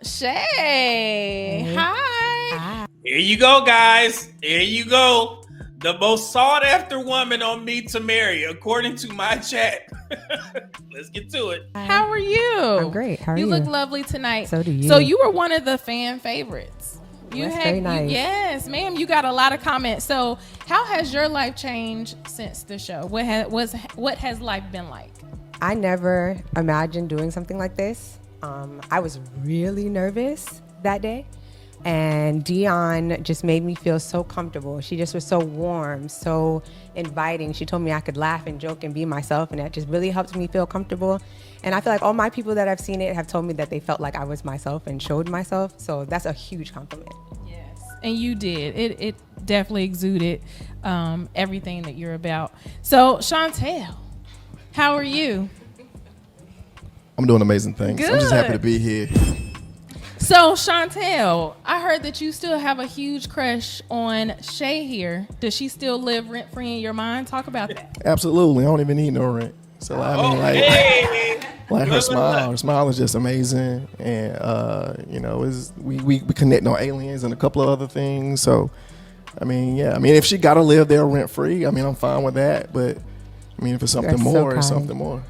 Shay. Hey. Hi. Here you go, guys. Here you go. The most sought after woman on MEET2MARRY, according to my chat. Let's get to it. How are you? I'm great. How are you? You look lovely tonight. So do you. So you were one of the fan favorites. That's very nice. Yes, ma'am. You got a lot of comments. So how has your life changed since the show? What has life been like? I never imagined doing something like this. I was really nervous that day. And Dion just made me feel so comfortable. She just was so warm, so inviting. She told me I could laugh and joke and be myself, and that just really helped me feel comfortable. And I feel like all my people that have seen it have told me that they felt like I was myself and showed myself. So that's a huge compliment. Yes, and you did. It definitely exuded everything that you're about. So Shantel, how are you? I'm doing amazing things. Good. I'm just happy to be here. So Shantel, I heard that you still have a huge crush on Shay here. Does she still live rent free in your mind? Talk about that. Absolutely. I don't even need no rent. So I mean, like her smile is just amazing. And we connect on aliens and a couple of other things. So I mean, yeah. I mean, if she gotta live there rent free, I mean, I'm fine with that. But I mean, if it's something more, it's something more.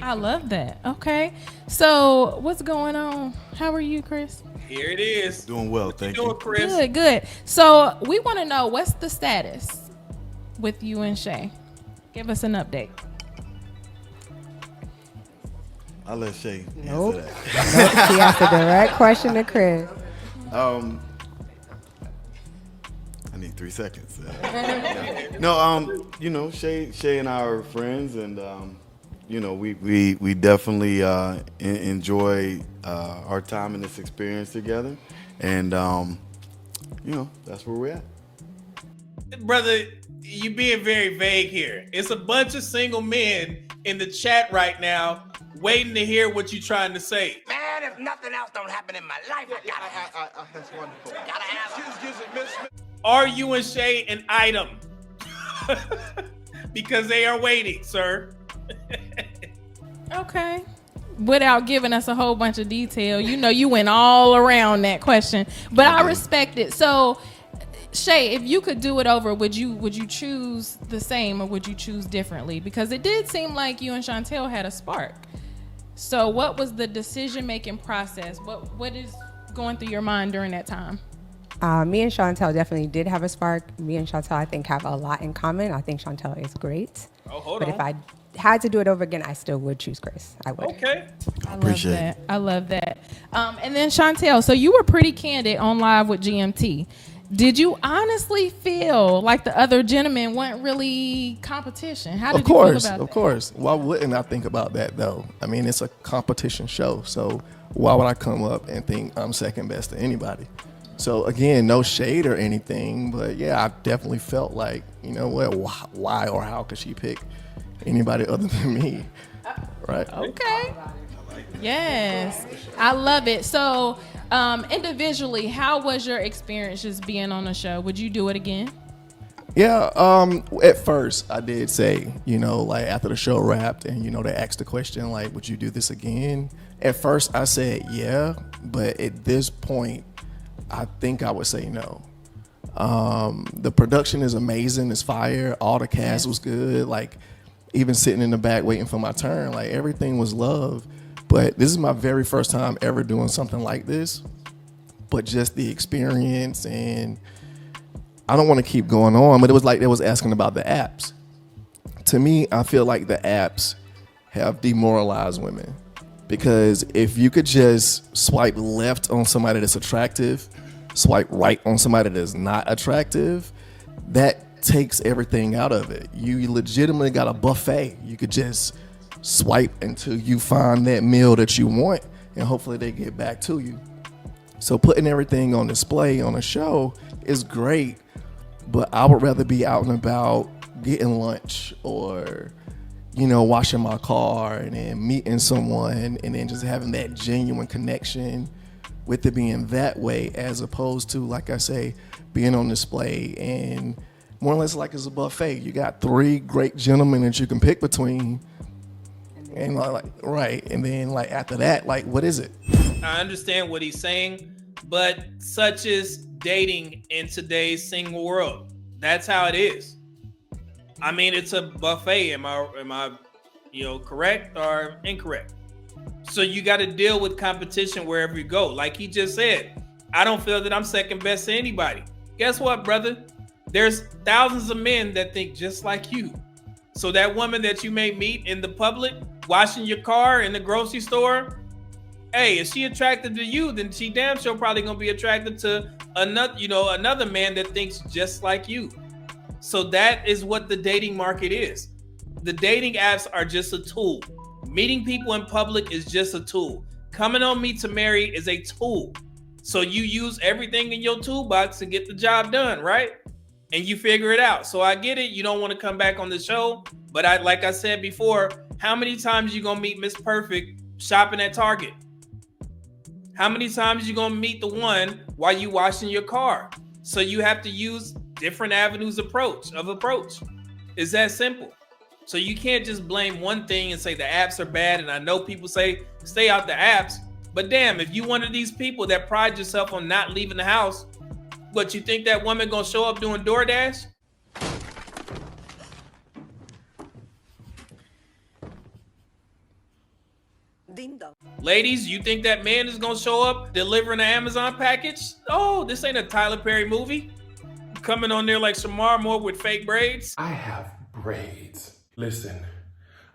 I love that. Okay. So what's going on? How are you, Chris? Here it is. Doing well, thank you. Doing, Chris? Good. So we want to know, what's the status with you and Shay? Give us an update. I'll let Shay Nope. answer that. She asked a direct question to Chris. I need 3 seconds. No, Shay and I are friends, and we definitely enjoy our time in this experience together, and that's where we're at. Brother, you being very vague here. It's a bunch of single men in the chat right now waiting to hear what you're trying to say. Man, if nothing else don't happen in my life, I gotta That's wonderful. gotta have Are you and Shay an item? Because they are waiting, sir. Okay. Without giving us a whole bunch of detail, you went all around that question, but I respect it. So, Shay, if you could do it over, would you choose the same or would you choose differently? Because it did seem like you and Shantel had a spark. So, what was the decision-making process? What is going through your mind during that time? Me and Shantel definitely did have a spark. Me and Shantel, I think, have a lot in common. I think Shantel is great. Oh, hold But on. if I had to do it over again, I still would choose Chris. I would. Okay. I love that. And then Shantel, so you were pretty candid on Live with GMT. Did you honestly feel like the other gentlemen weren't really competition? How did you feel about that? Of course. Why wouldn't I think about that, though? I mean, it's a competition show, so why would I come up and think I'm second best to anybody? So, again, no shade or anything, but, yeah, I definitely felt like, you know what, why or how could she pick anybody other than me, right? Okay. Yes, I love it. So, individually, how was your experience just being on the show? Would you do it again? Yeah, at first I did say, like after the show wrapped and, they asked the question, like, would you do this again? At first I said, yeah, but at this point, I think I would say no. The production is amazing. It's fire. All the cast was good. Like, even sitting in the back waiting for my turn, like everything was love. But this is my very first time ever doing something like this. But just the experience, and I don't want to keep going on, but it was like they was asking about the apps. To me, I feel like the apps have demoralized women. Because if you could just swipe left on somebody that's attractive, swipe right on somebody that's not attractive, that takes everything out of it. You legitimately got a buffet. You could just swipe until you find that meal that you want, and hopefully they get back to you. So putting everything on display on a show is great, but I would rather be out and about getting lunch or washing my car and then meeting someone and then just having that genuine connection with it being that way, as opposed to, like I say, being on display and more or less like it's a buffet. You got 3 great gentlemen that you can pick between, and right, and then like after that, like, what is it? I understand what he's saying, but such is dating in today's single world. That's how it is. I mean, it's a buffet. Am I correct or incorrect? So you got to deal with competition wherever you go. Like he just said, I don't feel that I'm second best to anybody. Guess what, brother? There's thousands of men that think just like you. So that woman that you may meet in the public, washing your car in the grocery store, hey, if she attracted to you, then she damn sure probably gonna be attracted to another man that thinks just like you. So that is what the dating market is. The dating apps are just a tool. Meeting people in public is just a tool. Coming on MEET2MARRY is a tool. So you use everything in your toolbox to get the job done, right? And you figure it out. So I get it. You don't want to come back on the show, but like I said before, how many times you gonna meet Miss Perfect shopping at Target? How many times you gonna meet the one while you washing your car? So you have to use different avenues of approach. It's that simple. So you can't just blame one thing and say the apps are bad. And I know people say stay out the apps, but damn, if you one of these people that pride yourself on not leaving the house, what, you think that woman gonna show up doing DoorDash? Ding dong. Ladies, you think that man is gonna show up delivering an Amazon package? Oh, this ain't a Tyler Perry movie. Coming on there like Shamar Moore with fake braids. I have braids. Listen,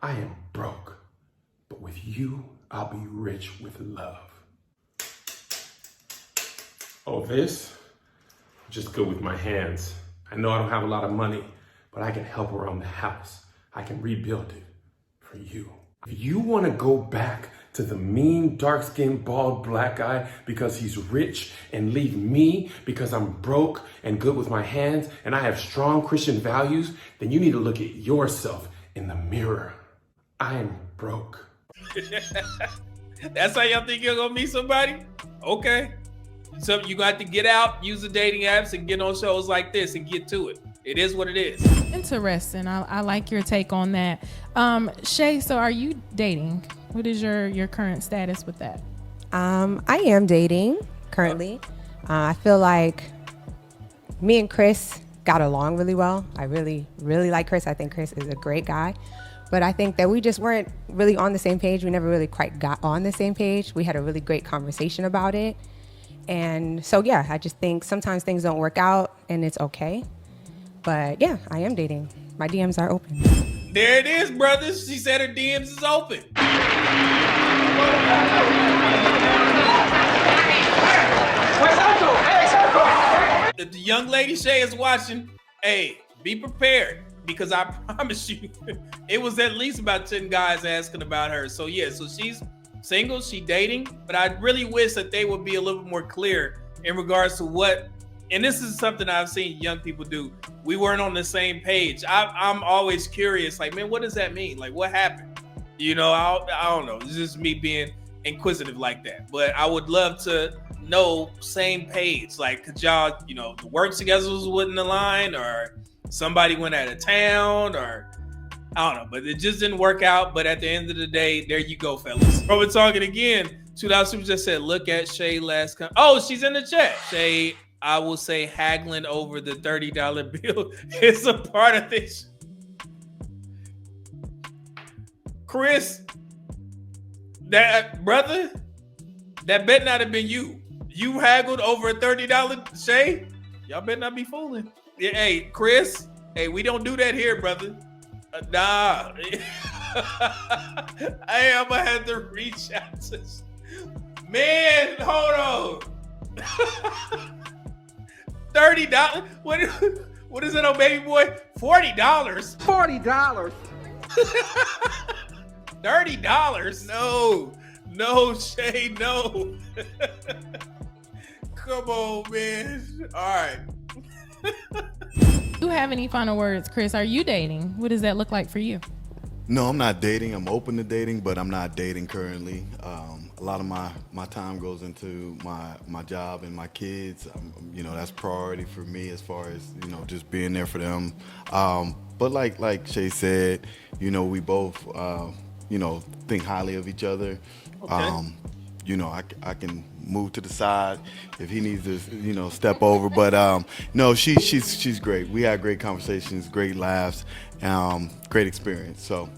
I am broke, but with you, I'll be rich with love. Oh, this? Just good with my hands. I know I don't have a lot of money, but I can help around the house. I can rebuild it for you. If you want to go back to the mean, dark-skinned, bald, black guy because he's rich and leave me because I'm broke and good with my hands and I have strong Christian values, then you need to look at yourself in the mirror. I'm broke. That's how y'all think you're gonna meet somebody? Okay. So you got to get out, use the dating apps, and get on shows like this and get to it. It is what it is. Interesting. I like your take on that. Shay, so are you dating? What is your current status with that? I am dating currently. I feel like me and Chris got along really well. I really, really like Chris. I think Chris is a great guy. But I think that we just weren't really on the same page. We never really quite got on the same page. We had a really great conversation about it. And so, yeah, I just think sometimes things don't work out and it's okay. But yeah, I am dating. My DMs are open. There it is, brothers. She said her DMs is open. If the young lady Shay is watching, hey, be prepared, because I promise you, it was at least about 10 guys asking about her. So yeah, so she's single, she dating, but I really wish that they would be a little bit more clear in regards to what, and this is something I've seen young people do. We weren't on the same page. I'm always curious, like, man, what does that mean? Like, what happened? You know, I don't know. It's just me being inquisitive like that. But I would love to know same page. Like, could y'all, you know, the work schedules wouldn't align, or somebody went out of town, or I don't know. But it just didn't work out. But at the end of the day, there you go, fellas. But we're talking again. $2 Super just said, look at Shay last. Oh, she's in the chat. Shay, I will say haggling over the $30 bill is a part of this. Chris, that brother, that better not have been you. You haggled over a $30 Shay? Y'all better not be fooling. Yeah, hey, Chris, hey, we don't do that here, brother. Nah. Hey, I'm gonna have to reach out to. Man, hold on. $30? What is it on Baby Boy? $40. $40. $30? No, Shay, no. Come on, man. All right. Do you have any final words, Chris? Are you dating? What does that look like for you? No, I'm not dating. I'm open to dating, but I'm not dating currently. A lot of my time goes into my job and my kids. You know, that's priority for me as far as, you know, just being there for them. But like Shay said, you know, we both, you know, think highly of each other. Okay. you know, I can move to the side if he needs to, you know, step over. But no, she's great. We had great conversations, great laughs, great experience. So